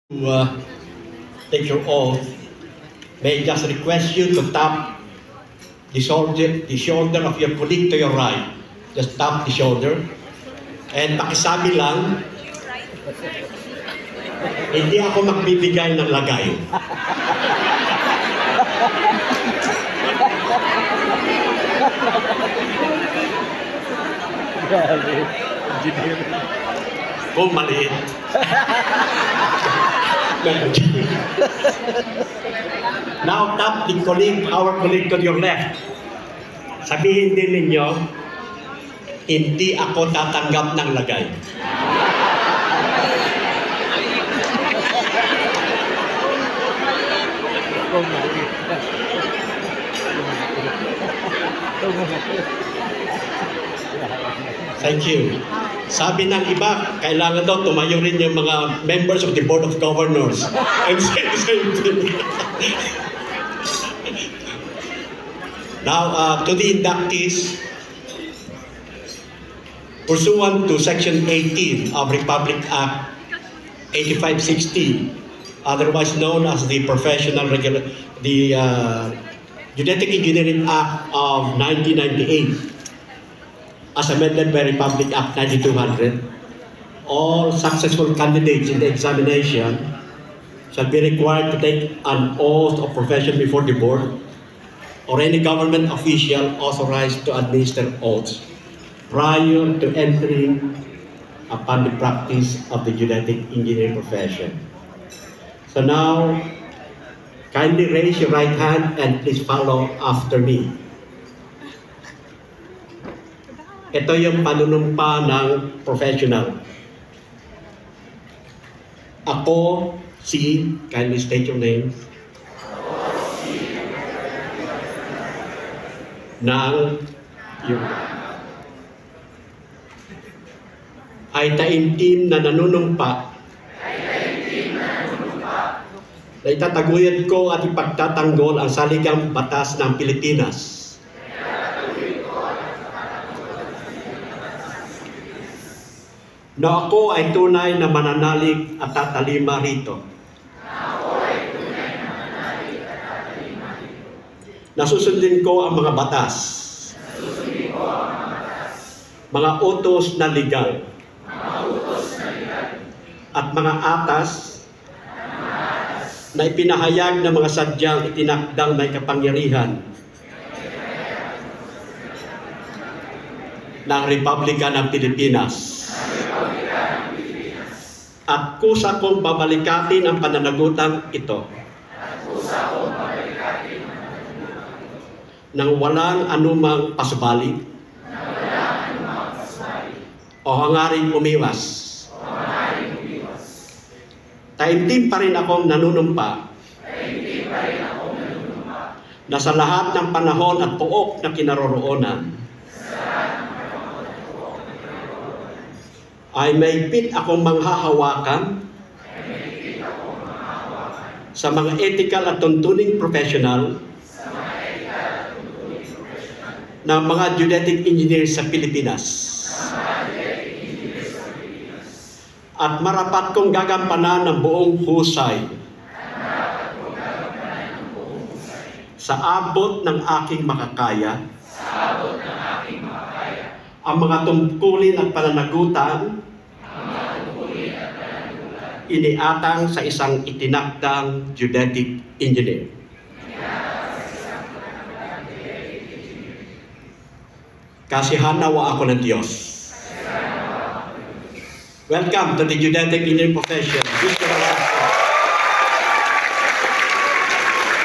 to take your oath, may I just request you to tap the shoulder of your colleague to your right. Just tap the shoulder. And pakisabi lang, hindi ako magbibigay ng lagay. Kung maliit. Now tap the our colleague to your left. Sabihin din ninyo, hindi ako tatanggap ng lagay. Thank you. Sabi ng iba, kailangan daw tumayo rin yung mga members of the Board of Governors. And say the same thing. Now, to the inductees, pursuant to Section 18 of Republic Act 8560, otherwise known as the Genetic Engineering Act of 1998, as amended by Republic Act 9200, all successful candidates in the examination shall be required to take an oath of profession before the board or any government official authorized to administer oaths prior to entering upon the practice of the genetic engineering profession. So now, kindly raise your right hand and please follow after me. Ito yung panunumpa ng professional. Ako si, kindly state your name, ng yung ay taimtim na nanunumpa na itataguyod ko at ipagtatanggol ang saligang batas ng Pilipinas. Na ako ay tunay na mananalig at tatalima rito. Nasusundin ko ang mga batas. Mga utos na legal. At mga atas na ipinahayag ng mga sadyang itinakdang may kapangyarihan ng Republika ng Pilipinas. At kusa kong babalikatin ang pananagutan ito nang walang anumang pasubali o hangaring umiwas. Taimtim pa rin akong nanunumpa na sa lahat ng panahon at pook na kinaroroonan ay may pit akong manghahawakan sa mga ethical at tuntuning professional ng mga genetic engineers sa Pilipinas. At marapat kong gagampanan ng buong husay sa abot ng aking makakaya ang mga tungkulin at pananagutan iniatang sa isang itinakdang genetic engineer. Kasihan nawa ako ng Diyos. Welcome to the genetic engineering profession.